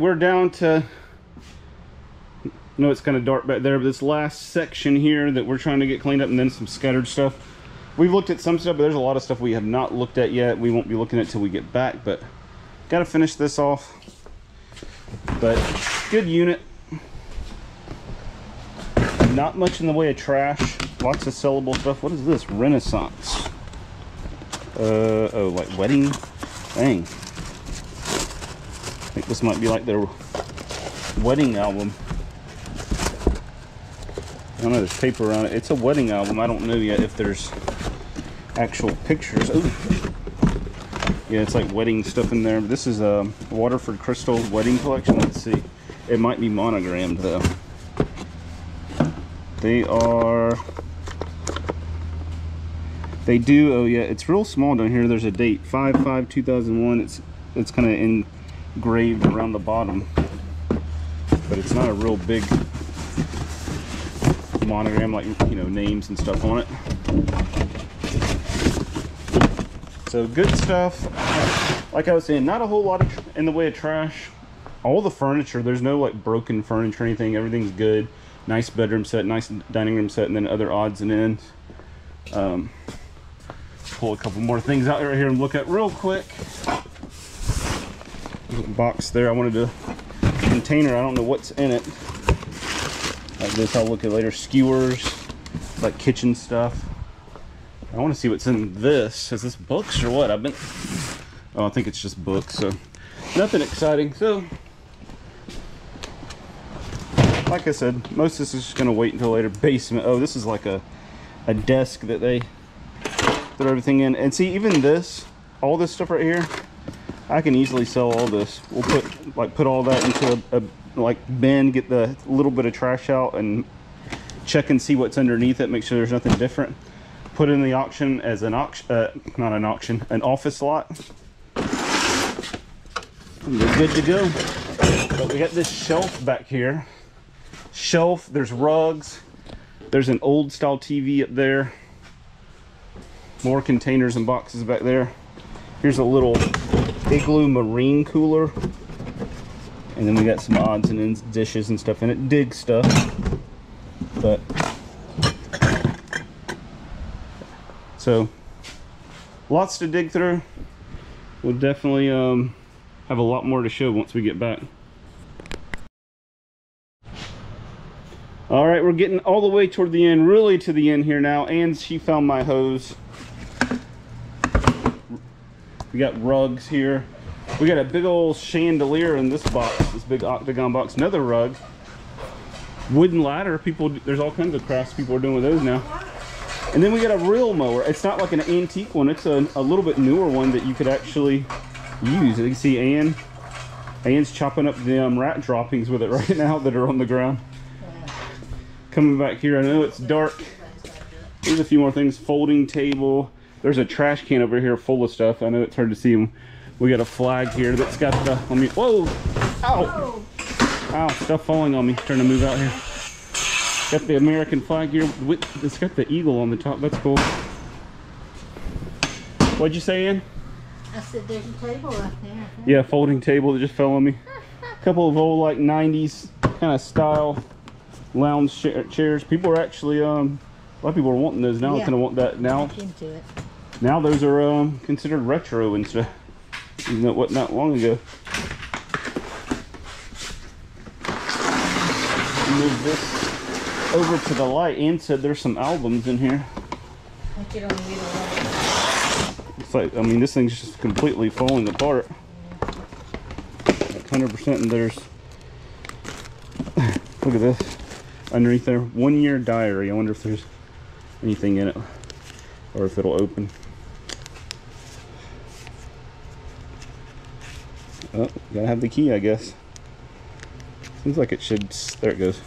we're down to, I know it's kind of dark back there, but this last section here that we're trying to get cleaned up, and then some scattered stuff. We've looked at some stuff, but there's a lot of stuff we have not looked at yet. We won't be looking at it till we get back, but got to finish this off. But good unit. Not much in the way of trash. Lots of sellable stuff. What is this? Renaissance. Oh, like wedding. Dang. I think this might be like their wedding album. I don't know, there's paper on it. It's a wedding album. I don't know yet if there's actual pictures. Ooh. Yeah, it's like wedding stuff in there. This is a Waterford Crystal wedding collection. Let's see. It might be monogrammed though. They are... They do, oh yeah, it's real small down here. There's a date, 5/5/2001. It's kind of engraved around the bottom, but it's not a real big monogram, like, you know, names and stuff on it. So good stuff. Like I was saying, not a whole lot in the way of trash. All the furniture, there's no like broken furniture or anything. Everything's good. Nice bedroom set, nice dining room set, and then other odds and ends. Pull a couple more things out right here and look at real quick. There's a box there. I wanted a container. I don't know what's in it. Like this, I'll look at later. Skewers, like kitchen stuff. I want to see what's in this. Is this books or what? Oh, I think it's just books. So nothing exciting. So like I said, most of this is just gonna wait until later. Basement. Oh, this is like a desk that they throw everything in. And see, even this, all this stuff right here, I can easily sell all this. We'll put all that into a like bin, get the little bit of trash out, and check and see what's underneath it. Make sure there's nothing different. Put it in the auction as an auction, not an auction, an office lot. And we're good to go. But we got this shelf back here. Shelf, there's rugs, there's an old style TV up there, more containers and boxes back there. Here's a little Igloo marine cooler, and then we got some odds and ends, dishes and stuff in it. Dig stuff, but so lots to dig through. We'll definitely have a lot more to show once we get back. All right, we're getting all the way toward the end, really to the end here now, and she found my hose. We got rugs here. We got a big old chandelier in this box, this big octagon box. Another rug. Wooden ladder. People, there's all kinds of crafts people are doing with those now. And then we got a real mower. It's not like an antique one. It's a little bit newer one that you could actually use. You can see Ann's chopping up the rat droppings with it right now that are on the ground. Coming back here, I know it's dark. There's a few more things. Folding table. There's a trash can over here full of stuff. I know it's hard to see them. We got a flag here that's got the, whoa! Ow! Ow, stuff falling on me. Trying to move out here. Got the American flag here. It's got the eagle on the top. That's cool. What'd you say, Ann? I said there's a table up there. Yeah, folding table that just fell on me. A couple of old like 90s kind of style lounge chairs. People are actually a lot of people are wanting those now. Yeah. Kind of want that now. Into it. Now those are considered retro and stuff. Even though what not long ago. Move this over to the light. Ann said there's some albums in here. But you don't need a lot. It's like, I mean, this thing's just completely falling apart. 100%. And there's, look at this. Underneath there, 1 year diary. I wonder if there's anything in it or if it'll open. Oh, gotta have the key, I guess. Seems like it should. There it goes.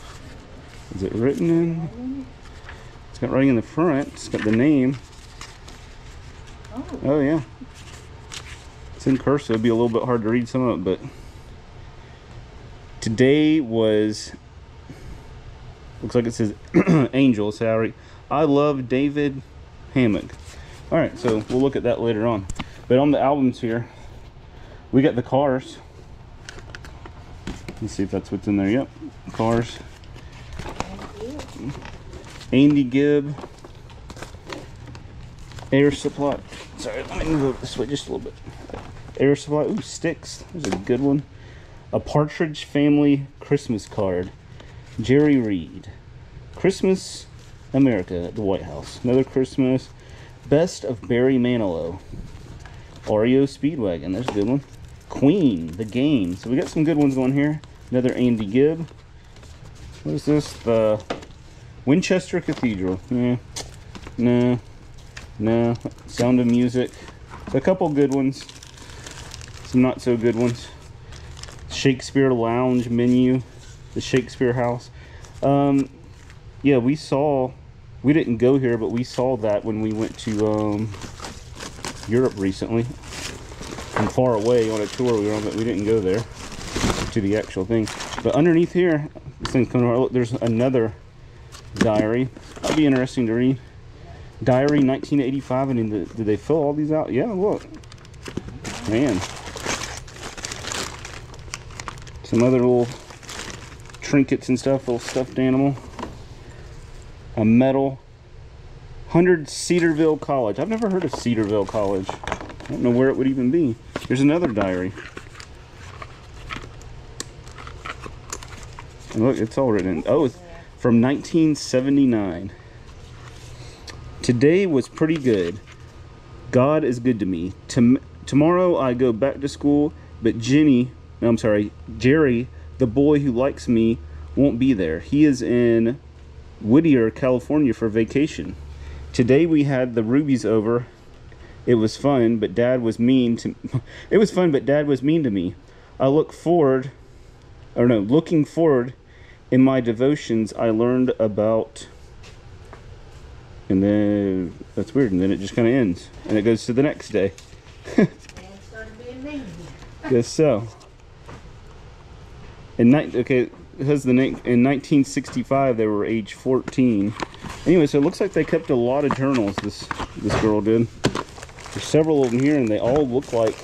Is it written in? It's got writing in the front. It's got the name. Oh yeah. It's in cursive. It'd be a little bit hard to read some of it, but today was. Looks like it says Angel Salary. I love David Hammock. All right, so we'll look at that later on. But on the albums here, we got the Cars. Let's see if that's what's in there. Yep, cars. Andy Gibb. Air supply. Sorry, let me move this way just a little bit. Air supply. Ooh, sticks. There's a good one. A Partridge Family Christmas card. Jerry Reed. Christmas America at the White House. Another Christmas. Best of Barry Manilow. REO Speedwagon. There's a good one. Queen, the game. So we got some good ones going here. Another Andy Gibb. What is this? The Winchester Cathedral. Yeah. No. No. Sound of Music. A couple good ones. Some not so good ones. Shakespeare Lounge menu. The Shakespeare House. Yeah, we didn't go here, but we saw that when we went to Europe recently. From far away on a tour we were on, but we didn't go there to the actual thing. But underneath here, this thing's coming over. Look, there's another diary. That'll be interesting to read. Diary 1985. And did they fill all these out? Yeah, look. Man. Some other little trinkets and stuff, little stuffed animal. A medal. 100 Cedarville College. I've never heard of Cedarville College. I don't know where it would even be. Here's another diary. And look, it's all written in. Oh, it's from 1979. Today was pretty good. God is good to me. Tomorrow I go back to school, but Jerry, the boy who likes me, won't be there. He is in Whittier, California for vacation. Today we had the Rubies over. It was fun, but Dad was mean to me. Looking forward in my devotions I learned about, and then that's weird, and then it just kind of ends and it goes to the next day. Dad started being mean. Guess so. It has in 1965 they were age 14. Anyway, so it looks like they kept a lot of journals, this girl did. There's several of them here and they all look like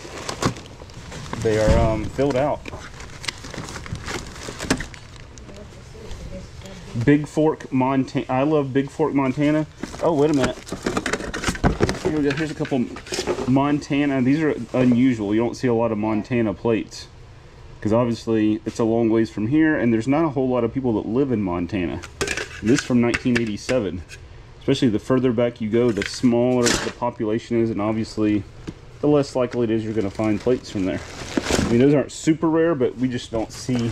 they are filled out. Big Fork, Montana. I love Big Fork, Montana. Oh, wait a minute. Here we go. Here's a couple Montana. These are unusual. You don't see a lot of Montana plates, because obviously it's a long ways from here and there's not a whole lot of people that live in Montana. And this is from 1987. Especially the further back you go, the smaller the population is, and obviously the less likely it is you're going to find plates from there. I mean, those aren't super rare, but we just don't see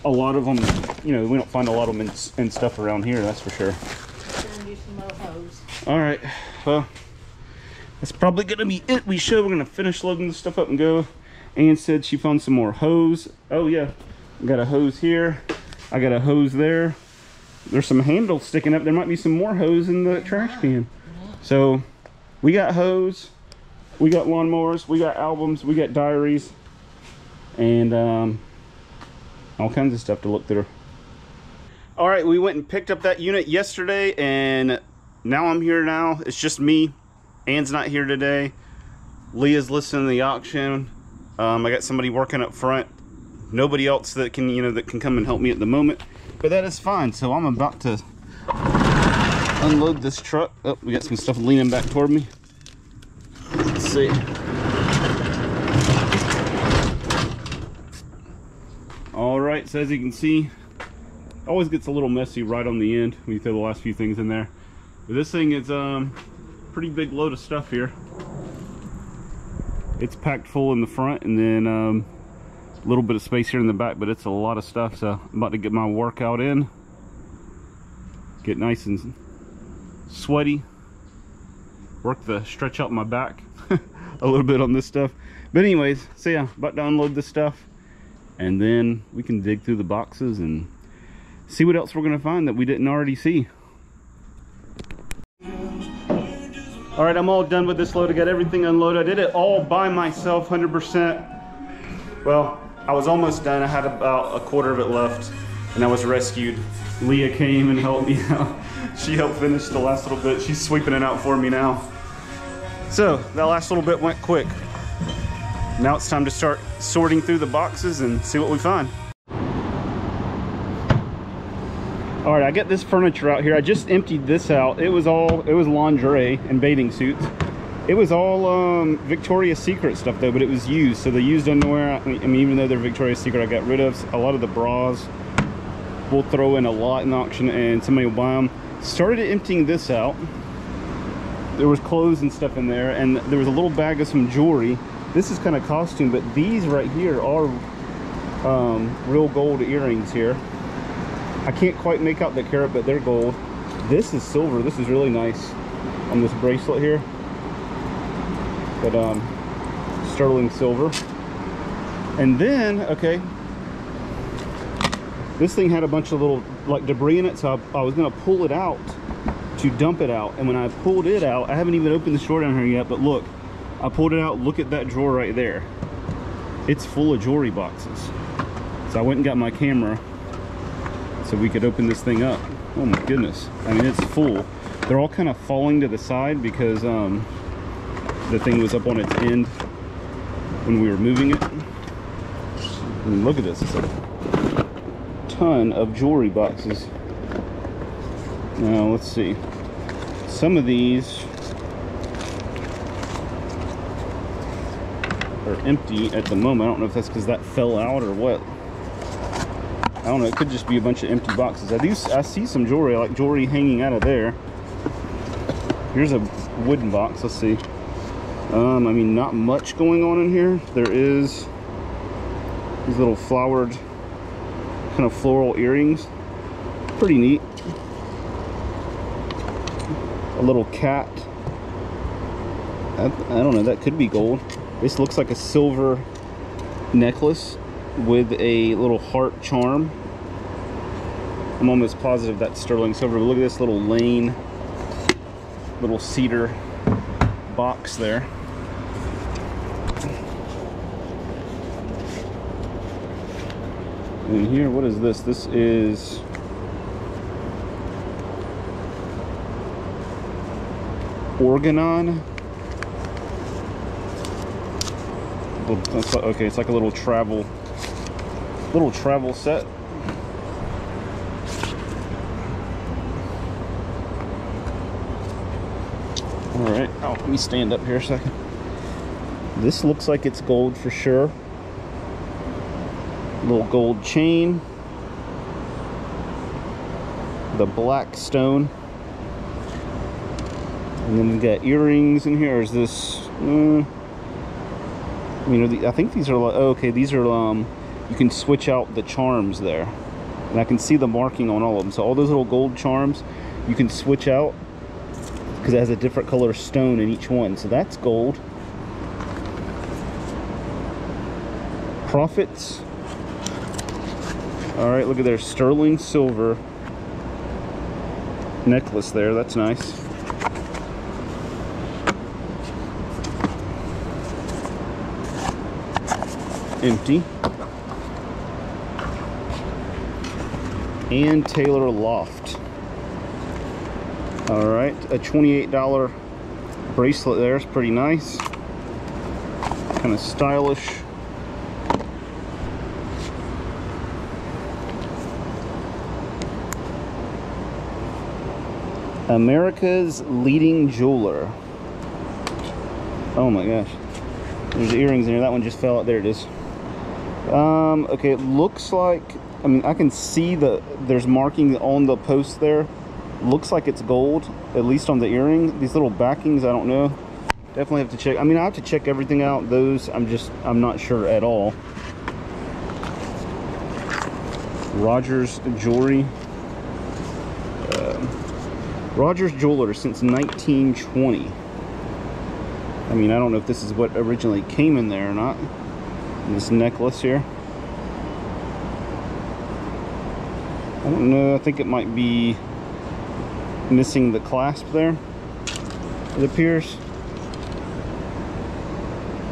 a lot of them. You know, we don't find a lot of them and stuff around here, that's for sure. All right, well, that's probably going to be it. We're going to finish loading this stuff up and go. Ann said she found some more hose. Oh yeah, I got a hose here. I got a hose there. There's some handles sticking up. There might be some more hose in the trash can. So we got hose, we got lawnmowers, we got albums, we got diaries, and all kinds of stuff to look through. All right, we went and picked up that unit yesterday, and now I'm here now. It's just me. Ann's not here today. Leah's listening to the auction. I got somebody working up front. Nobody else that can, that can come and help me at the moment. But that is fine. So I'm about to unload this truck. Oh, we got some stuff leaning back toward me. Let's see. All right, so as you can see, always gets a little messy right on the end when you throw the last few things in there. But this thing is pretty big load of stuff here. It's packed full in the front, and then a little bit of space here in the back, but it's a lot of stuff. So I'm about to get my workout in, get nice and sweaty, stretch out my back a little bit on this stuff. But anyways, so yeah, about to unload this stuff, and then we can dig through the boxes and see what else we're gonna find that we didn't already see. All right, I'm all done with this load. I got everything unloaded. I did it all by myself, 100%. Well, I was almost done. I had about a quarter of it left, and I was rescued. Leah came and helped me out. She helped finish the last little bit. She's sweeping it out for me now. So that last little bit went quick. Now it's time to start sorting through the boxes and see what we find. All right, I got this furniture out here. I just emptied this out. It was lingerie and bathing suits. It was all Victoria's Secret stuff though, but it was used. So the used underwear, I mean, even though they're Victoria's Secret, I got rid of a lot of the bras. We'll throw in a lot in auction and somebody will buy them. Started emptying this out. There was clothes and stuff in there, and there was a little bag of some jewelry. This is kind of costume, but these right here are real gold earrings here. I can't quite make out the carat, but they're gold. This is silver. This is really nice on this bracelet here. But sterling silver. And then, okay, this thing had a bunch of little like debris in it, so I was gonna pull it out to dump it out. And when I pulled it out, I haven't even opened the drawer down here yet, but look, I pulled it out. Look at that drawer right there. It's full of jewelry boxes. So I went and got my camera so we could open this thing up. Oh my goodness. I mean, it's full. They're all kind of falling to the side because the thing was up on its end when we were moving it. I mean, look at this. It's a ton of jewelry boxes. Now, let's see. Some of these are empty at the moment. I don't know if that's because that fell out or what. I don't know, it could just be a bunch of empty boxes. I see some jewelry, like jewelry hanging out of there. Here's a wooden box, let's see. I mean, not much going on in here. There is these little flowered, kind of floral earrings. Pretty neat. A little cat. I don't know, that could be gold. This looks like a silver necklace with a little heart charm. I'm almost positive that's sterling silver. But look at this little lane, little cedar box there. And here, what is this? This is Organon. Okay, it's like a little travel set. All right, let me stand up here a second. This looks like it's gold for sure. Little gold chain. The black stone. And then we've got earrings in here. Is this? I mean, I think these are like, oh, okay, these are, you can switch out the charms there. And I can see the marking on all of them. So all those little gold charms, you can switch out because it has a different color stone in each one. So that's gold. Profits. All right, look at their sterling silver necklace there. That's nice. Empty. And Taylor Loft. All right, a $28 bracelet there is pretty nice. Kind of stylish. America's leading jeweler. Oh my gosh. There's earrings in here. That one just fell out. There it is. Okay, it looks like, I mean, I can see there's marking on the post there. Looks like it's gold, at least on the earring. These little backings, I don't know. Definitely have to check. I mean, I have to check everything out. Those, I'm not sure at all. Rogers Jewelry. Rogers Jeweler since 1920. I mean, I don't know if this is what originally came in there or not. This necklace here. I don't know, I think it might be missing the clasp there, it appears.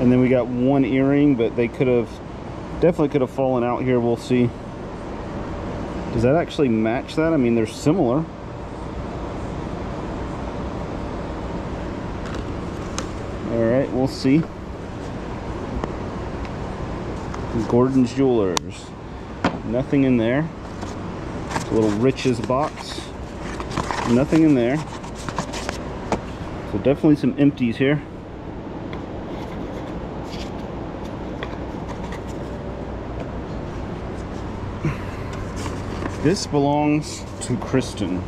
And then we got one earring, but they definitely could have fallen out here. We'll see. Does that actually match that? I mean, they're similar. All right, we'll see. Gordon's Jewelers. Nothing in there. little Riches box. Nothing in there. So definitely some empties here. This belongs to Kristen.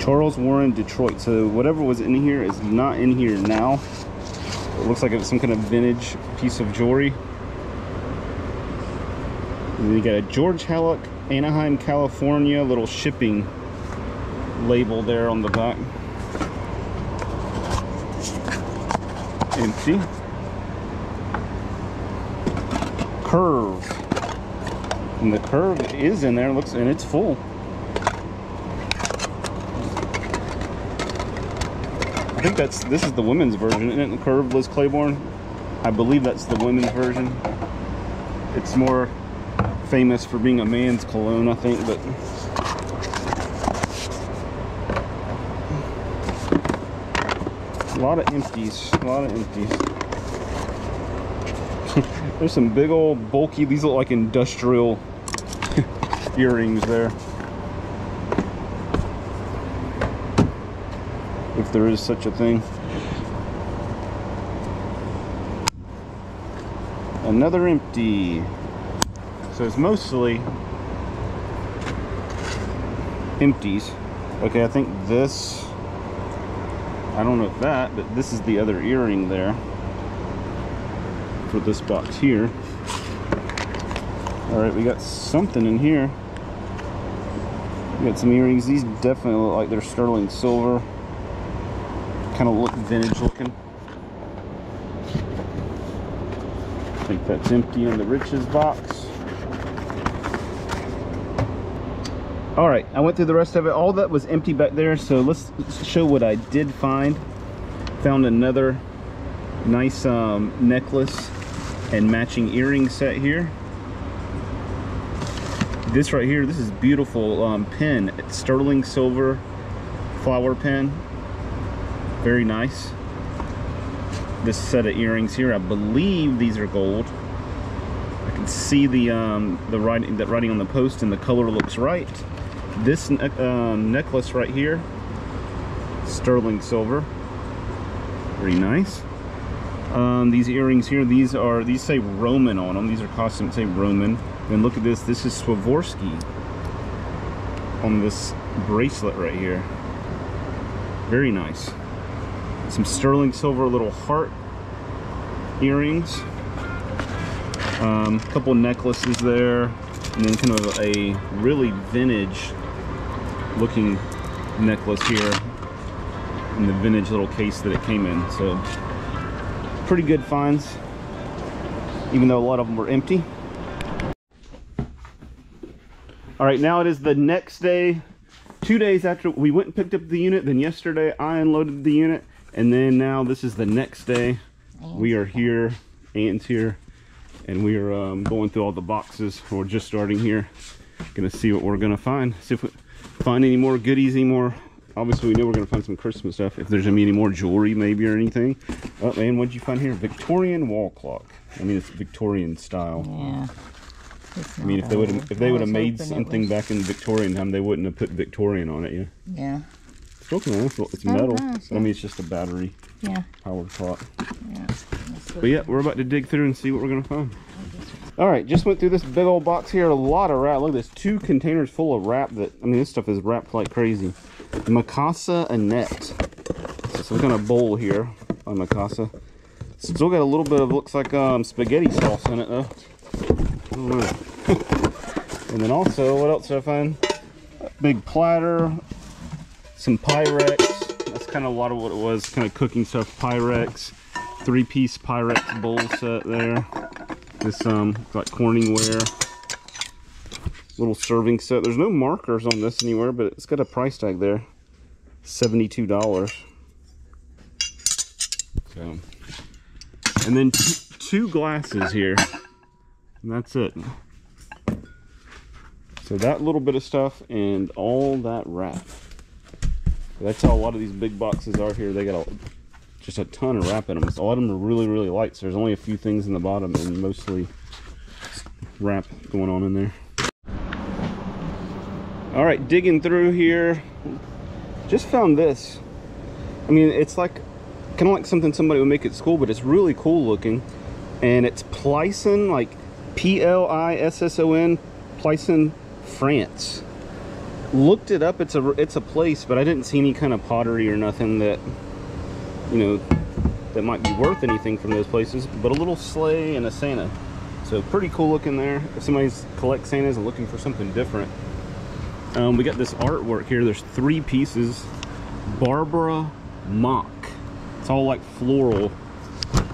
Charles Warren, Detroit. So whatever was in here is not in here now. It looks like it was some kind of vintage piece of jewelry. And then you got a George Halleck, Anaheim, California, little shipping label there on the back. Empty. Curve. And the curve is in there, looks, and it's full. I think this is the women's version, isn't it? The Curve, Liz Claiborne. I believe that's the women's version. It's more famous for being a man's cologne, I think, but a lot of empties, a lot of empties. There's some big old bulky, these look like industrial earrings there. If there is such a thing. Another empty. So it's mostly empties. Okay, I think this, I don't know if that, but this is the other earring there for this box here. All right, we got something in here. We got some earrings. These definitely look like they're sterling silver. Kind of look vintage looking. I think that's empty in the Riches box. All right, I went through the rest of it. All that was empty back there, so let's show what I did find. Found another nice necklace and matching earring set here. This right here, this is beautiful pin. It's sterling silver flower pin. Very nice. This set of earrings here, I believe these are gold. I can see the writing on the post, and the color looks right. This necklace right here, sterling silver. Very nice. These earrings here, these say Roman on them. These are custom, say Roman. And look at this. This is Swarovski on this bracelet right here. Very nice. Some sterling silver little heart earrings, couple necklaces there, and then kind of a really vintage looking necklace here in the vintage little case that it came in. So pretty good finds, even though a lot of them were empty. All right, now it is the next day, 2 days after we went and picked up the unit. Then yesterday I unloaded the unit. And then now this is the next day. We are here, Aunt's here, and we are going through all the boxes. We're just starting here. Gonna see what we're gonna find. See if we find any more goodies, any more. Obviously we know we're gonna find some Christmas stuff. If there's gonna be any more jewelry maybe or anything. Oh man, what'd you find here? Victorian wall clock. I mean, it's Victorian style. Yeah. I mean, if they would have made something back in Victorian time, they wouldn't have put Victorian on it, yeah. Yeah. Okay, it's metal. Nice, yeah. I mean, it's just a battery powered clock. Yeah. But yeah, we're about to dig through and see what we're gonna find. All right, just went through this big old box here. A lot of wrap. Look at this, 2 containers full of wrap. That, I mean, this stuff is wrapped like crazy. Mikasa Annette. So some kind of bowl here on Mikasa. Still got a little bit of, looks like spaghetti sauce in it though. And then also, what else did I find? A big platter. Some Pyrex. That's kind of a lot of what it was, kind of cooking stuff. Pyrex, 3-piece Pyrex bowl set there. This like Corningware little serving set. There's no markers on this anywhere, but it's got a price tag there, $72. So, and then 2 glasses here, and that's it. So that little bit of stuff and all that wrap. That's how a lot of these big boxes are here. They got just a ton of wrap in them. So a lot of them are really, really light. So there's only a few things in the bottom and mostly wrap going on in there. All right, digging through here. Just found this. I mean, it's like kind of like something somebody would make at school, but it's really cool looking. And it's Plisson, like Plisson, Plisson, France. Looked it up. It's a place, but I didn't see any kind of pottery or nothing that, you know, that might be worth anything from those places. But a little sleigh and a Santa. So pretty cool looking there. If somebody's collects Santas and looking for something different. We got this artwork here. There's 3 pieces. Barbara Mock. It's all like floral,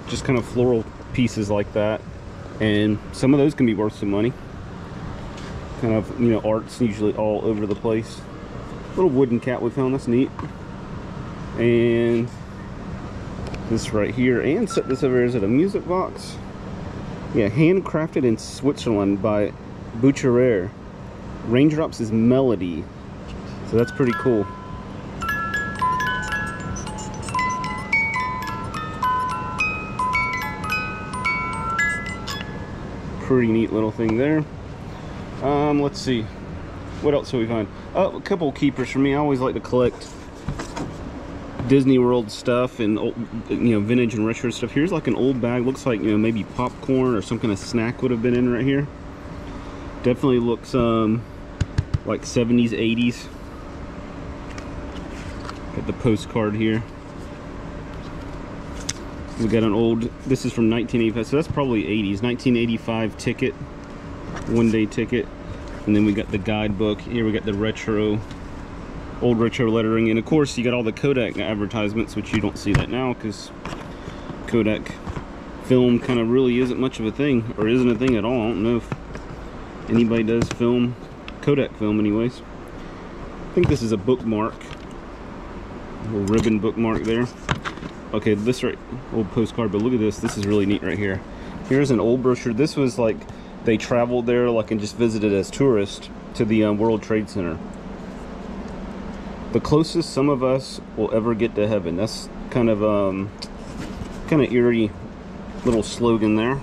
just kind of floral pieces like that. And some of those can be worth some money. Kind of, you know, art's usually all over the place. Little wooden cat we found, that's neat. And this right here, and set this over here. Is it a music box? Yeah, handcrafted in Switzerland by Boucherer. Raindrops is melody. So that's pretty cool. Pretty neat little thing there. Let's see, what else do we find? Oh, a couple keepers for me. I always like to collect Disney World stuff and old, you know, vintage and retro stuff. Here's like an old bag. Looks like, you know, maybe popcorn or some kind of snack would have been in right here. Definitely looks like 70s, 80s. Got the postcard here. We got an old, this is from 1985, so that's probably 80s, 1985 ticket, one-day ticket. And then we got the guidebook. Here we got the retro, old retro lettering. And of course, you got all the Kodak advertisements, which you don't see that now because Kodak film kind of really isn't much of a thing, or isn't a thing at all. I don't know if anybody does film, Kodak film anyways. I think this is a bookmark, a little ribbon bookmark there. Okay, this right, old postcard, but look at this. This is really neat right here. Here's an old brochure. This was like, they traveled there like and just visited as tourists to the World Trade Center. The closest some of us will ever get to heaven. That's kind of eerie little slogan there.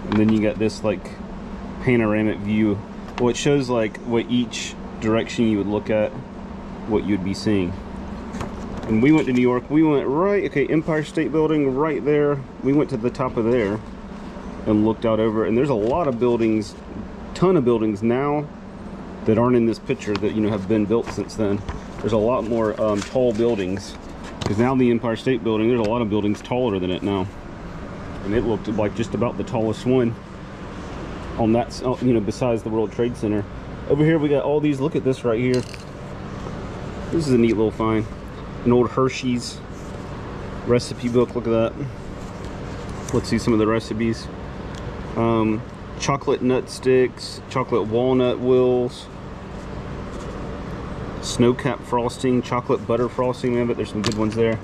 And then you got this like panoramic view. Well, it shows like what each direction you would look at, what you'd be seeing. And we went to New York. We went right, okay, Empire State Building right there. We went to the top of there and looked out over. And there's a lot of buildings, ton of buildings now that aren't in this picture that, you know, have been built since then. There's a lot more tall buildings, because now the Empire State Building, there's a lot of buildings taller than it now. And it looked like just about the tallest one on that, you know, besides the World Trade Center. Over here we got all these. Look at this right here. This is a neat little find. An old Hershey's recipe book. Look at that. Let's see some of the recipes. Chocolate nut sticks, chocolate walnut wheels, snow cap frosting, chocolate butter frosting. Man, but there's some good ones there.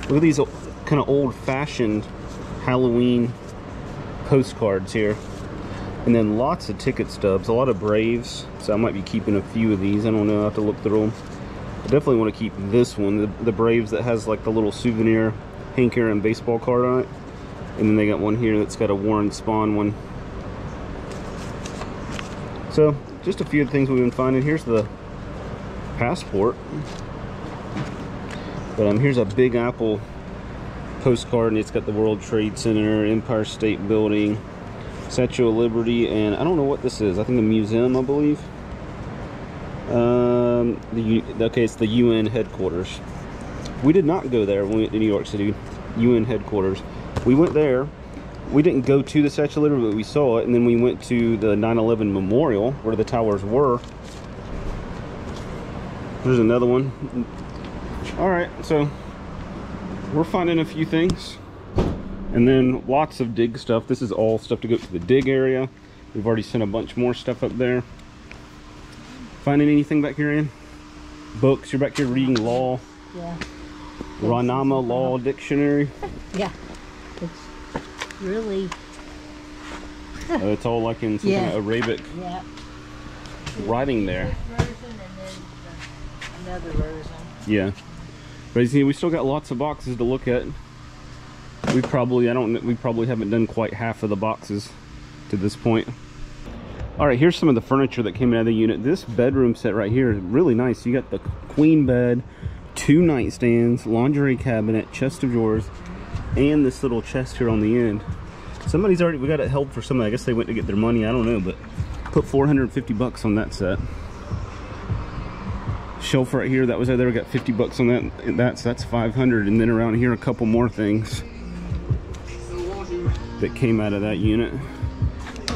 Look at these kind of old-fashioned Halloween postcards here. And then lots of ticket stubs, a lot of Braves. So I might be keeping a few of these. I don't know, I have to look through them. I definitely want to keep this one, the Braves that has like the little souvenir Hank Aaron baseball card on it. And then they got one here that's got a Warren Spahn one. So just a few of the things we've been finding. Here's the passport. But here's a Big Apple postcard, and it's got the World Trade Center, Empire State Building, Statue of Liberty, and I don't know what this is. I think a museum, I believe. Okay, it's the UN headquarters. We did not go there when we went to New York City. UN headquarters. We went there. We didn't go to the Statue of Liberty, but we saw it, and then we went to the 9/11 Memorial where the towers were. There's another one. All right, so we're finding a few things, and then lots of dig stuff. This is all stuff to go to the dig area. We've already sent a bunch more stuff up there. Finding anything back here, Ann? Books? You're back here reading law? Yeah. Ranama Law Dictionary? Yeah. It's really It's all like in some kind of Arabic writing there. This version and then another version. Yeah. But you see, we still got lots of boxes to look at. We probably haven't done quite half of the boxes to this point. All right, here's some of the furniture that came out of the unit. This bedroom set right here is really nice. You got the queen bed, 2 nightstands, lingerie cabinet, chest of drawers, and this little chest here on the end. Somebody's already, we got it held for somebody. I guess they went to get their money, I don't know, but put 450 bucks on that set. Shelf right here, that was right there, we got 50 bucks on that, so that's 500. And then around here, a couple more things that came out of that unit.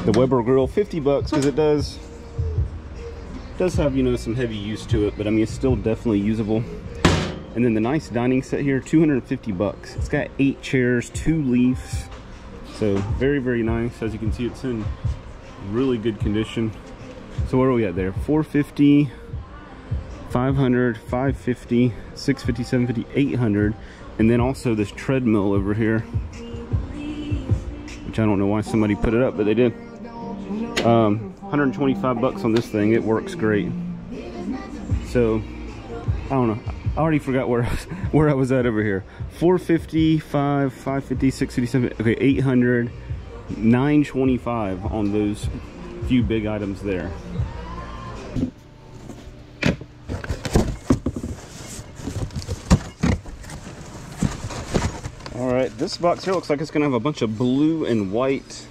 The Weber grill, 50 bucks, because it does have, you know, some heavy use to it, but I mean, it's still definitely usable. And then the nice dining set here, 250 bucks. It's got 8 chairs, 2 leaves. So very, very nice. As you can see, it's in really good condition. So where are we at there? 450, 500, 550, 650, 750, 800. And then also this treadmill over here, which I don't know why somebody put it up, but they did. 125 bucks on this thing. It works great. So I don't know, I already forgot where I was at over here. 450, 550, 650, okay, 800, 925 on those few big items there. All right, this box here looks like it's gonna have a bunch of blue and white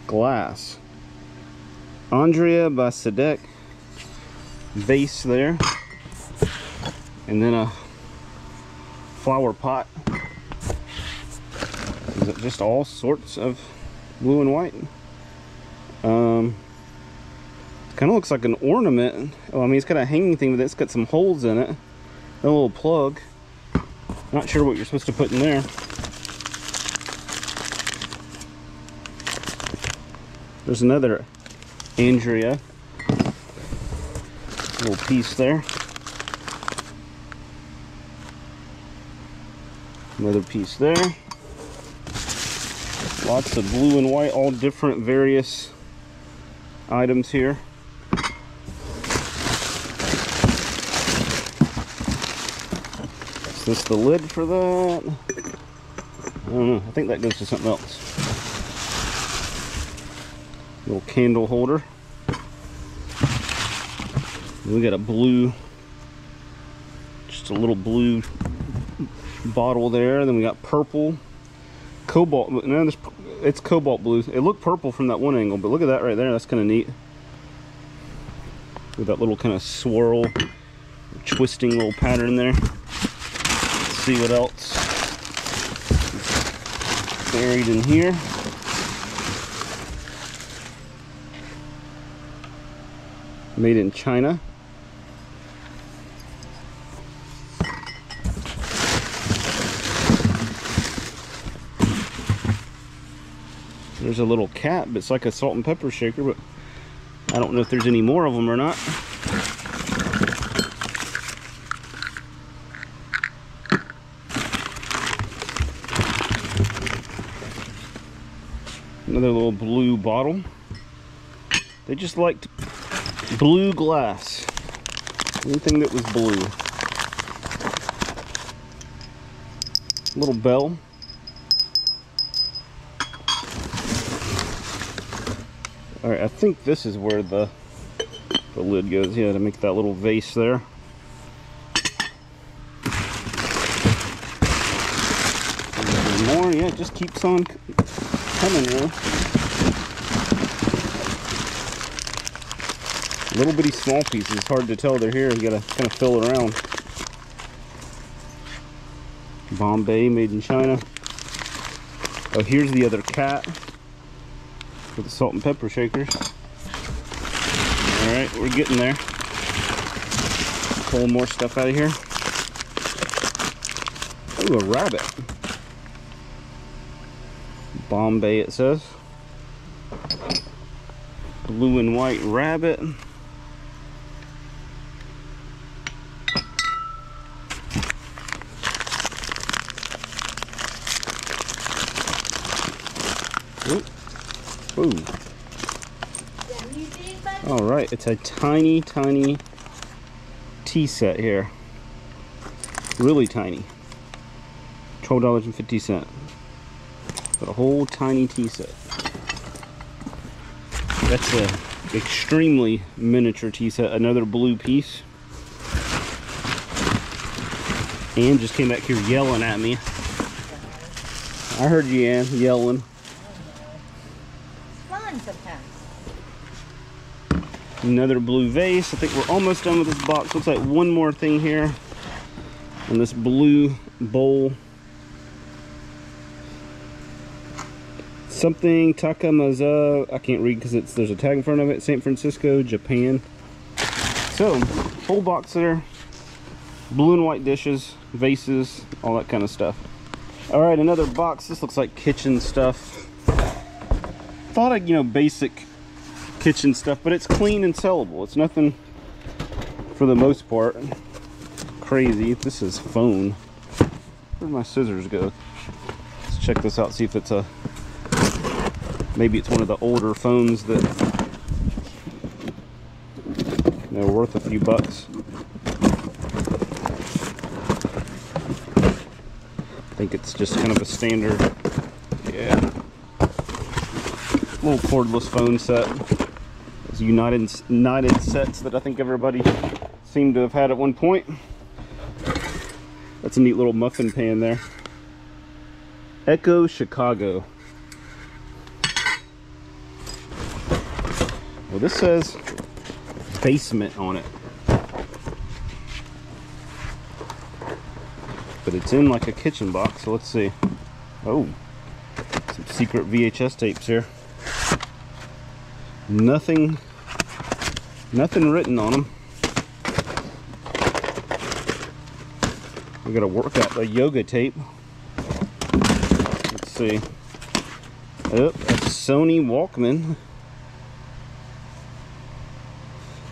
glass. Andrea by Sadek vase there, and then a flower pot. Is it just all sorts of blue and white? Kind of looks like an ornament. Oh, I mean, it's got a hanging thing with it. It's got some holes in it, a little plug. Not sure what you're supposed to put in there. There's another Andrea little piece there. Another piece there. Lots of blue and white, all different various items here. Is this the lid for that? I don't know. I think that goes to something else. Little candle holder. We got a blue, just a little blue bottle there. Then we got purple, cobalt. No, it's cobalt blue. It looked purple from that one angle, but look at that right there. That's kind of neat. With that little kind of swirl, twisting little pattern there. Let's see what else is buried in here. Made in China. There's a little cap, but it's like a salt and pepper shaker, but I don't know if there's any more of them or not. Another little blue bottle. They just liked blue glass. Anything that was blue. Little bell. All right, I think this is where the lid goes. Yeah, to make that little vase there. More, yeah, it just keeps on coming, really. Little bitty small pieces, it's hard to tell they're here. You gotta kind of fill it around. Bombay, made in China. Oh, here's the other cat for the salt and pepper shakers. All right, we're getting there. Pull more stuff out of here. Ooh, a rabbit. Bombay, it says. Blue and white rabbit. Ooh. right, it's a tiny, tiny tea set here. Really tiny. $12.50. But a whole tiny tea set. That's a extremely miniature tea set. Another blue piece. Ann just came back here yelling at me. I heard you, Ann, yelling. It's fun sometimes. Another blue vase. I think we're almost done with this box. Looks like one more thing here on this blue bowl. Something Takamaza. I can't read because there's a tag in front of it. San Francisco, Japan. So, whole box there. Blue and white dishes, vases, all that kind of stuff. All right, another box. This looks like kitchen stuff. Thought I'd, you know, basic kitchen stuff, but it's clean and sellable. It's nothing, for the most part, crazy. This is phone. Where'd my scissors go? Let's check this out, see if it's a, maybe it's one of the older phones that, you know, worth a few bucks. I think it's just kind of a standard, yeah, little cordless phone set. Those United sets that I think everybody seemed to have had at one point. That's a neat little muffin pan there. Echo Chicago. Well, this says basement on it. But it's in like a kitchen box, so let's see. Oh, some secret VHS tapes here. Nothing written on them. We gotta work out the yoga tape. Let's see. Oh, a Sony Walkman.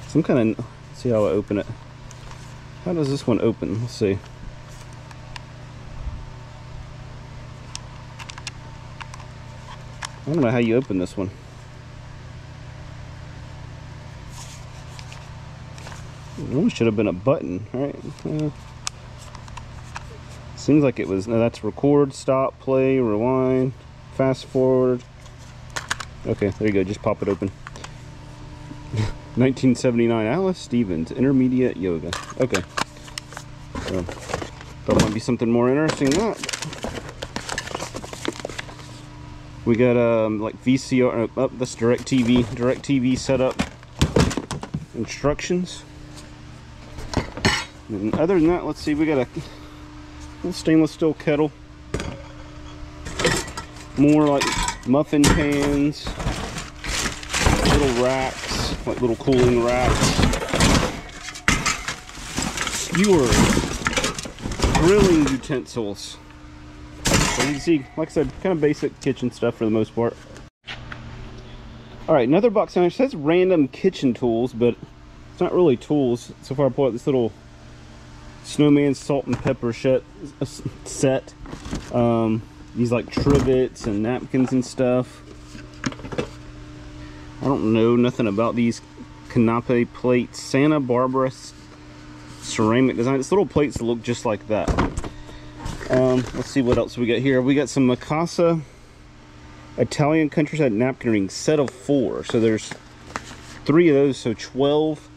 Some kind of, let's see how I open it. How does this one open? Let's see. I don't know how you open this one. It almost should have been a button, right? Seems like it was. No, that's record, stop, play, rewind, fast forward. Okay, there you go. Just pop it open. 1979, Alice Stevens, Intermediate Yoga. Okay. So, thought might be something more interesting than that. We got like VCR, this DirecTV setup instructions. And other than that, let's see, we got a little stainless steel kettle. More like muffin pans, little racks, like little cooling racks. Skewers, grilling utensils. So you can see, like I said, kind of basic kitchen stuff for the most part. All right, another box down here says random kitchen tools, but it's not really tools. So far I pulled out this little snowman salt and pepper set. These like trivets and napkins and stuff. I don't know nothing about these canapé plates. Santa Barbara ceramic design. It's little plates that look just like that. Let's see what else we got here. We got some Mikasa Italian countryside napkin rings, set of 4. So there's 3 of those, so 12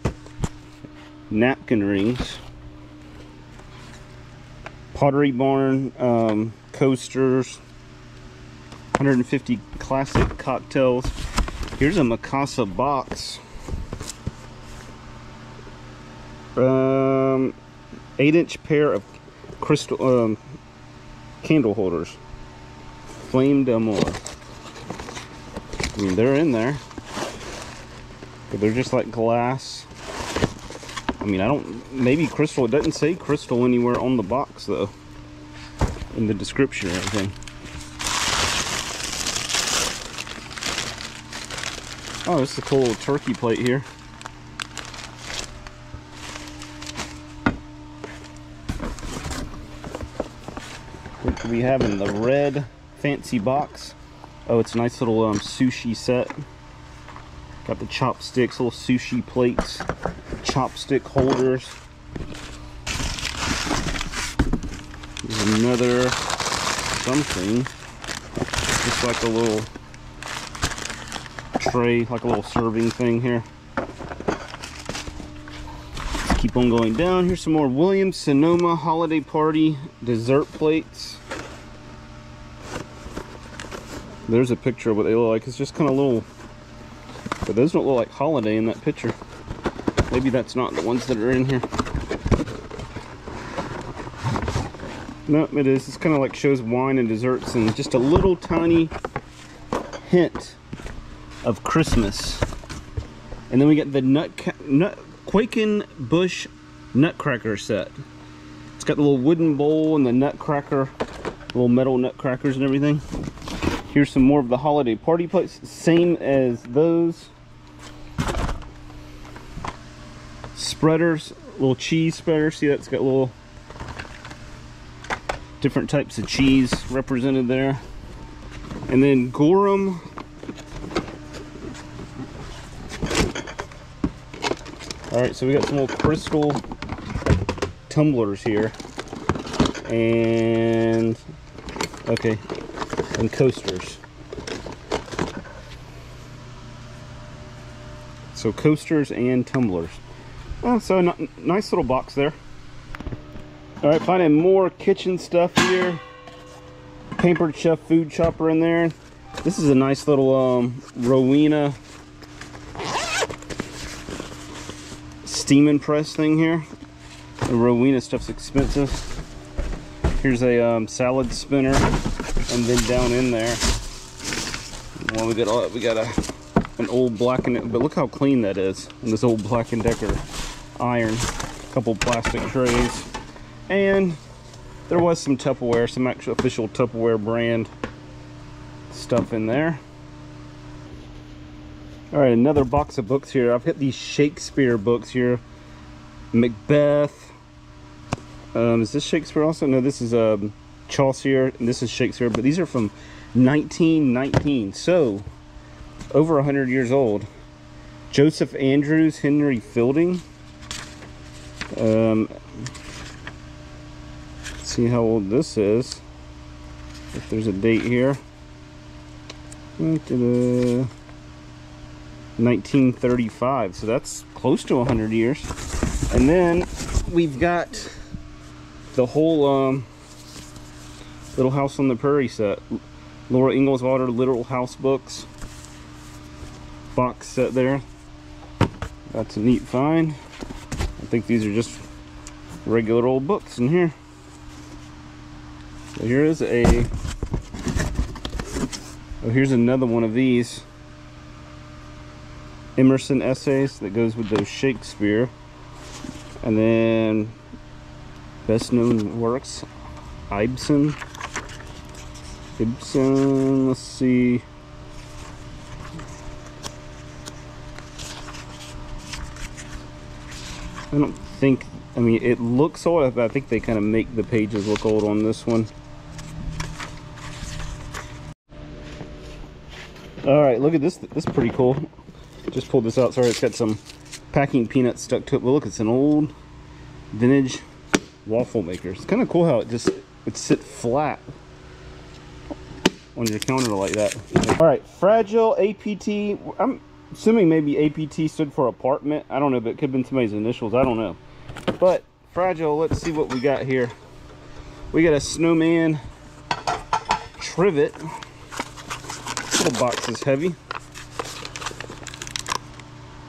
napkin rings. Pottery Barn coasters, 150 classic cocktails. Here's a Mikasa box. 8-inch pair of crystal candle holders, Flame d'Amour. I mean, they're in there, but they're just like glass. I mean, I don't, maybe crystal. It doesn't say crystal anywhere on the box though, in the description or anything. Oh, this is a cool little turkey plate here. What do we have in the red fancy box? Oh, it's a nice little sushi set. Got the chopsticks, little sushi plates, chopstick holders. There's another something, just like a little tray, like a little serving thing here. Let's keep on going down. Here's some more Williams Sonoma holiday party dessert plates. There's a picture of what they look like. It's just kind of little, but those don't look like holiday in that picture. Maybe that's not the ones that are in here. No, it is. It's kind of like shows wine and desserts and just a little tiny hint of Christmas. And then we get the Quakin Bush Nutcracker set. It's got the little wooden bowl and the nutcracker, little metal nutcrackers and everything. Here's some more of the holiday party plates, same as those. Spreaders, little cheese spreader. See, that's got little different types of cheese represented there. And then Gorham. Alright, so we got some little crystal tumblers here. And, okay, and coasters. So coasters and tumblers. Oh, so nice little box there. All right, finding more kitchen stuff here. Pampered Chef food chopper in there. This is a nice little Rowena steam press thing here. The Rowena stuff's expensive. Here's a salad spinner, and then down in there, well, we got all that. We got an old Black & Decker, but look how clean that is. And this old Black & Decker iron, a couple plastic trays, and there was some Tupperware, some actual official Tupperware brand stuff in there. All right, another box of books here. I've got these Shakespeare books here. Macbeth. Is this Shakespeare also? No, this is Chaucer, and this is Shakespeare, but these are from 1919, so over 100 years old. Joseph Andrews, Henry Fielding. Let's see how old this is. If there's a date here. 1935, so that's close to 100 years. And then we've got the whole Little House on the Prairie set. Laura Ingalls Wilder Little House books. Box set there. That's a neat find. I think these are just regular old books in here. So here is a... Oh, here's another one of these. Emerson essays that goes with those Shakespeare. And then best known works, Ibsen, let's see. I don't think, I mean, it looks old, but I think they kind of make the pages look old on this one. All right, look at this. This is pretty cool. Just pulled this out. Sorry, it's got some packing peanuts stuck to it. But look, it's an old vintage waffle maker. It's kind of cool how it just would sit flat on your counter like that. All right, Fragile APT. I'm assuming maybe APT stood for apartment. I don't know, but it could have been somebody's initials. I don't know. But Fragile, let's see what we got here. We got a snowman trivet. This little box is heavy.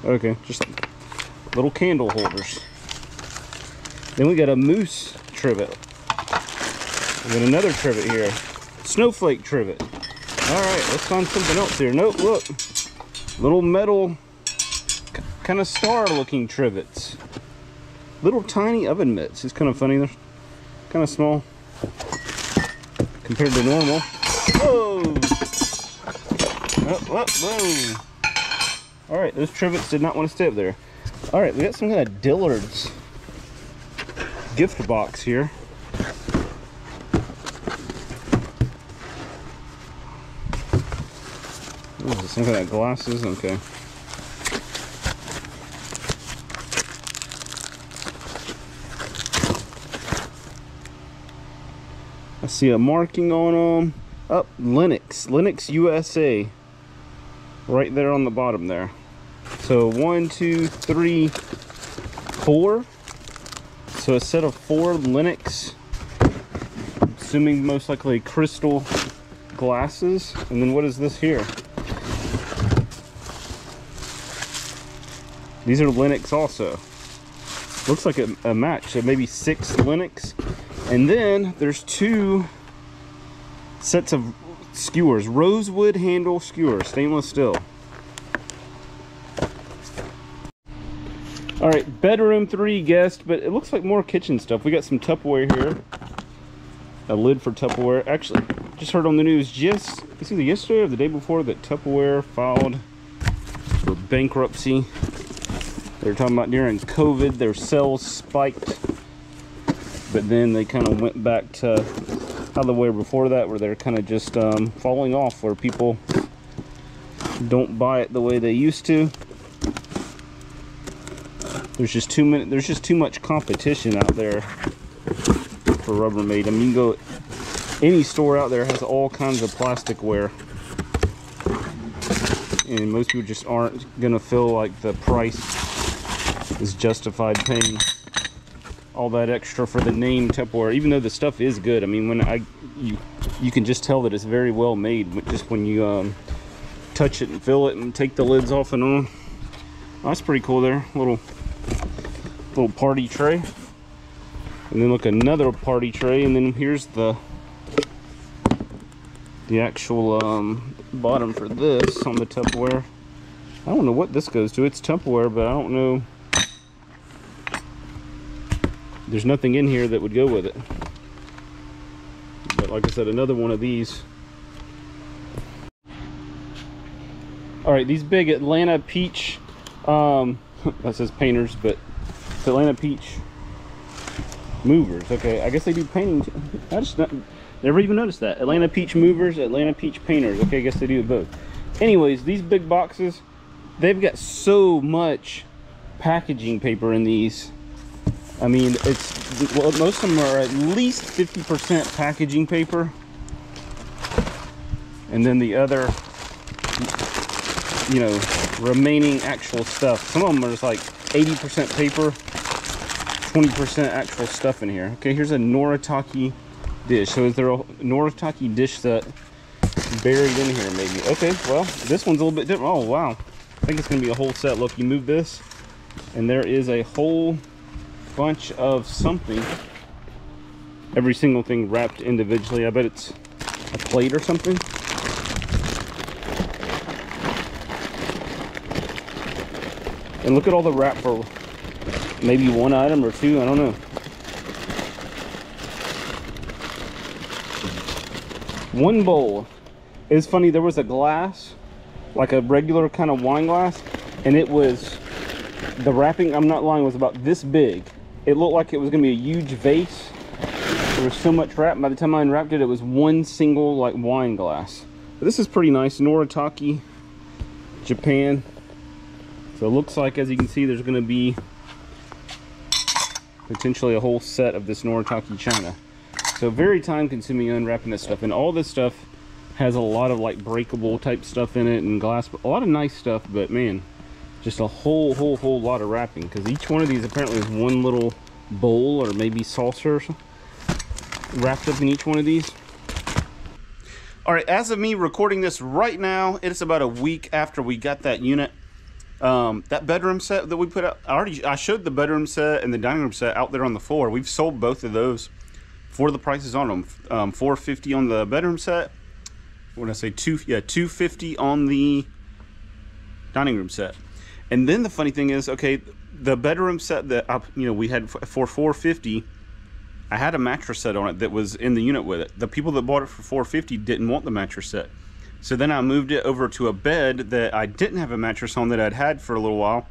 Okay, just little candle holders. Then we got a moose trivet. We got another trivet here. Snowflake trivet. Alright, let's find something else here. Nope, look. Little metal, kind of star looking trivets. Little tiny oven mitts. It's kind of funny. They're kind of small compared to normal. Whoa! Whoa, whoa. Alright, those trivets did not want to stay up there. Alright, we got some kind of Dillard's gift box here. What is this? Some kind of glasses? Okay. I see a marking on them. Up, Linux USA. Right there on the bottom there. So 1, 2, 3, 4. So a set of 4 Linux. Assuming most likely crystal glasses. And then what is this here? These are Linux also. Looks like a match. So maybe 6 Linux. And then there's 2 sets of skewers. Rosewood handle skewers, stainless steel. All right, bedroom 3 guest, but it looks like more kitchen stuff. We got some Tupperware here. A lid for Tupperware. Actually, just heard on the news it's either yesterday or the day before that Tupperware filed for bankruptcy. They were talking about during COVID, their sales spiked, but then they kind of went back to how they were before that, where they're kind of just falling off, where people don't buy it the way they used to. There's just too much competition out there for Rubbermaid. I mean, you can go any store out there has all kinds of plasticware, and most people just aren't gonna feel like the price is justified paying all that extra for the name Tupperware, even though the stuff is good. I mean, when you can just tell that it's very well made just when you touch it and feel it and take the lids off and on. Oh, that's pretty cool there. Little party tray. And then look, another party tray, and then here's the actual bottom for this on the Tupperware. I don't know what this goes to. It's Tupperware, but I don't know. There's nothing in here that would go with it. But like I said, another one of these. All right, these big Atlanta Peach, that says painters, but it's Atlanta Peach movers. Okay, I guess they do painting. I just never even noticed that. Atlanta Peach movers, Atlanta Peach painters. Okay, I guess they do both. Anyways, these big boxes, they've got so much packaging paper in these. I mean, most of them are at least 50% packaging paper, and then the other, you know, remaining actual stuff. Some of them are just like 80% paper, 20% actual stuff in here. Okay, here's a Noritake dish. So is there a Noritake dish set buried in here maybe? Okay, well, this one's a little bit different. Oh, wow. I think it's going to be a whole set. Look, you move this, and there is a whole bunch of something. Every single thing wrapped individually. I bet it's a plate or something. And look at all the wrap for maybe 1 item or 2, I don't know. One bowl. It's funny, there was a glass, like a regular kind of wine glass, and it was, the wrapping, I'm not lying, was about this big. It looked like it was gonna be a huge vase. There was so much wrap. By the time I unwrapped it, it was one single like wine glass. But this is pretty nice. Noritake, Japan. So it looks like, as you can see, there's gonna be potentially a whole set of this Noritake china. So very time consuming unwrapping this stuff. And all this stuff has a lot of like breakable type stuff in it and glass, a lot of nice stuff, but man, just a whole lot of wrapping, because each one of these apparently is one little bowl or maybe saucer wrapped up in each one of these. All right, as of me recording this right now, it's about a week after we got that unit. That bedroom set that we put out, I showed the bedroom set and the dining room set out there on the floor. We've sold both of those for the prices on them. $450 on the bedroom set. What did I say? $250 on the dining room set. And then the funny thing is, okay, the bedroom set that we had for $450, I had a mattress set on it that was in the unit with it. The people that bought it for $450 didn't want the mattress set. So then I moved it over to a bed that I didn't have a mattress on that I'd had for a little while.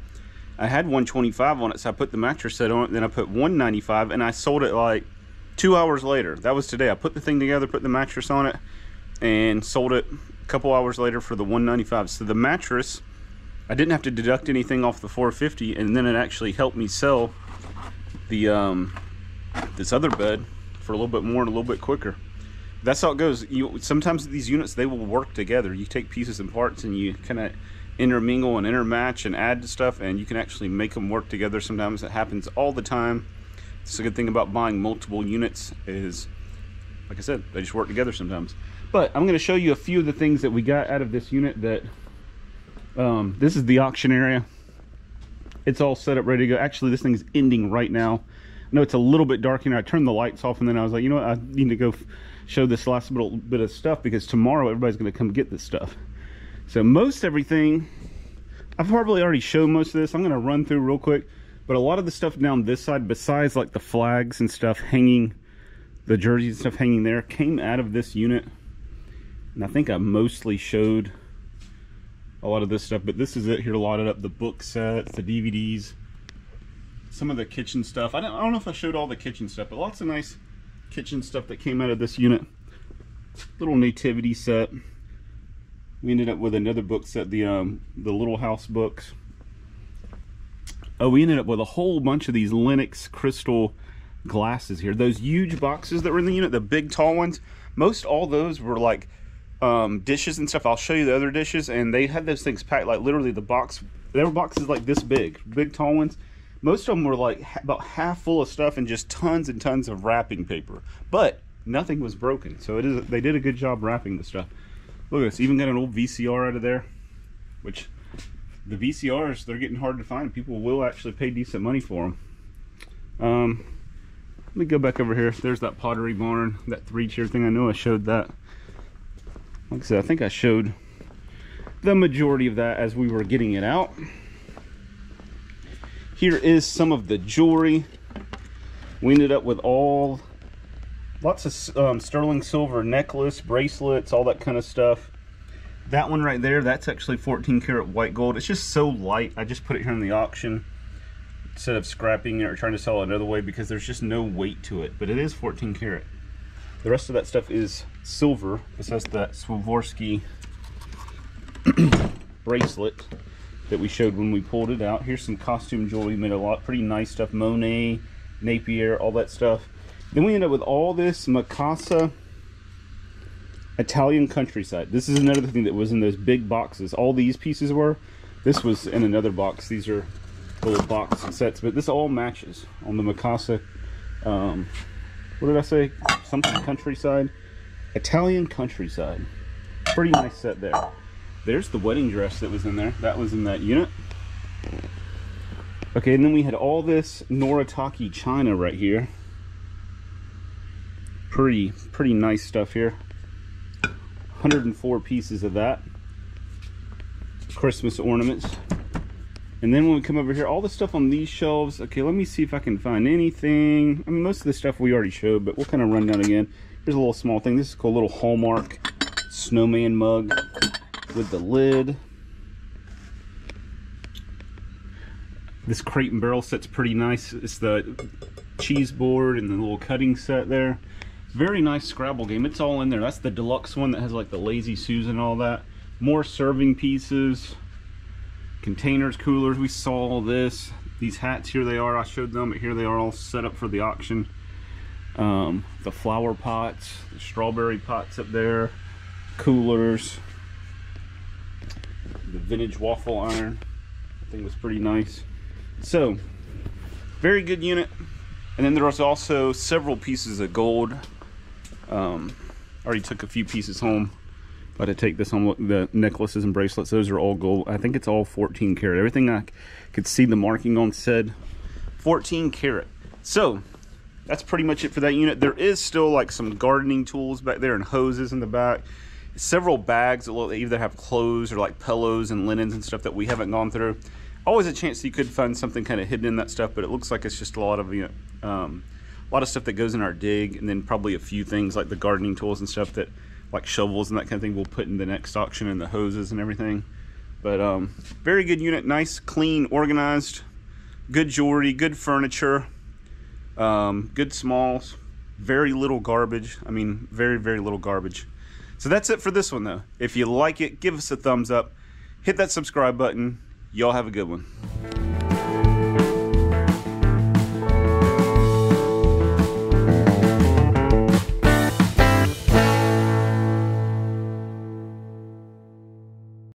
I had $125 on it, so I put the mattress set on it, then I put $195, and I sold it like 2 hours later. That was today. I put the thing together, put the mattress on it, and sold it a couple hours later for the $195. So the mattress, I didn't have to deduct anything off the $450, and then it actually helped me sell the this other bed for a little bit more and a little bit quicker. That's how it goes. Sometimes these units, they will work together. You take pieces and parts and you kind of intermingle and intermatch and add to stuff, and you can actually make them work together. Sometimes it happens all the time. It's a good thing about buying multiple units is, like I said, they just work together sometimes. But I'm going to show you a few of the things that we got out of this unit. That this is the auction area. It's all set up, ready to go. Actually, this thing's ending right now. I know it's a little bit dark here. I turned the lights off, and then I was like, you know what, I need to go show this last little bit of stuff, because tomorrow everybody's going to come get this stuff. So most everything, I've probably already shown most of this. I'm going to run through real quick, but a lot of the stuff down this side, besides like the flags and stuff hanging, the jerseys and stuff hanging there, came out of this unit. And I think I mostly showed a lot of this stuff, but this is it here, lotted up. The book sets, the DVDs, some of the kitchen stuff. I don't know if I showed all the kitchen stuff, but lots of nice kitchen stuff that came out of this unit. Little nativity set. We ended up with another book set, the Little House books. Oh, we ended up with a whole bunch of these Lenox crystal glasses here. Those huge boxes that were in the unit, the big tall ones, most all those were like dishes and stuff. I'll show you the other dishes, and they had those things packed, like literally the box, there were boxes like this big tall ones. Most of them were like about half full of stuff and just tons and tons of wrapping paper, but nothing was broken. So they did a good job wrapping the stuff. Look at this, even got an old VCR out of there, which the VCRs, they're getting hard to find. People will actually pay decent money for them. Let me go back over here. There's that Pottery Barn, that 3-tier thing. I know I showed that. Like I said, I think I showed the majority of that as we were getting it out. Here is some of the jewelry. We ended up with lots of sterling silver necklace, bracelets, all that kind of stuff. That one right there, that's actually 14 karat white gold. It's just so light. I just put it here in the auction instead of scrapping it or trying to sell it another way, because there's just no weight to it. But it is 14 karat. The rest of that stuff is silver, besides that Swarovski bracelet that we showed when we pulled it out. Here's some costume jewelry. Made a lot pretty nice stuff. Monet, Napier, all that stuff. Then we end up with all this Mikasa Italian countryside. This is another thing that was in those big boxes. All these pieces were. This was in another box. These are little box sets, but this all matches on the Mikasa. What did I say? Something countryside. Italian countryside. Pretty nice set there. There's the wedding dress that was in there. That was in that unit. Okay, and then we had all this Noritake china right here. Pretty nice stuff here. 104 pieces of that. Christmas ornaments. And then when we come over here, all the stuff on these shelves. Okay, let me see if I can find anything. I mean, most of the stuff we already showed, but we'll kind of run down again. Here's a little small thing. This is called a little Hallmark snowman mug with the lid. This crate and barrel set's pretty nice. It's the cheese board and the little cutting set there. Very nice Scrabble game. It's all in there. That's the deluxe one that has like the Lazy Susan and all that. More serving pieces, containers, coolers. We saw all this. These hats, here they are. I showed them, but here they are all set up for the auction. The flower pots, the strawberry pots up there, coolers, the vintage waffle iron. I think was pretty nice. So, very good unit. And then there was also several pieces of gold. Already took a few pieces home. But I take this home. Look, the necklaces and bracelets, those are all gold. I think it's all 14 karat. Everything I could see the marking on said 14 karat. So that's pretty much it for that unit. There is still like some gardening tools back there and hoses in the back. Several bags that either have clothes or like pillows and linens and stuff that we haven't gone through. Always a chance that you could find something kind of hidden in that stuff, but it looks like it's just a lot of stuff that goes in our dig, and then probably a few things like the gardening tools and stuff that, like shovels and that kind of thing, we'll put in the next auction, and the hoses and everything. But very good unit, nice, clean, organized, good jewelry, good furniture, good smalls, very little garbage. I mean, very, very little garbage. So that's it for this one though. If you like it, give us a thumbs up, hit that subscribe button. Y'all have a good one.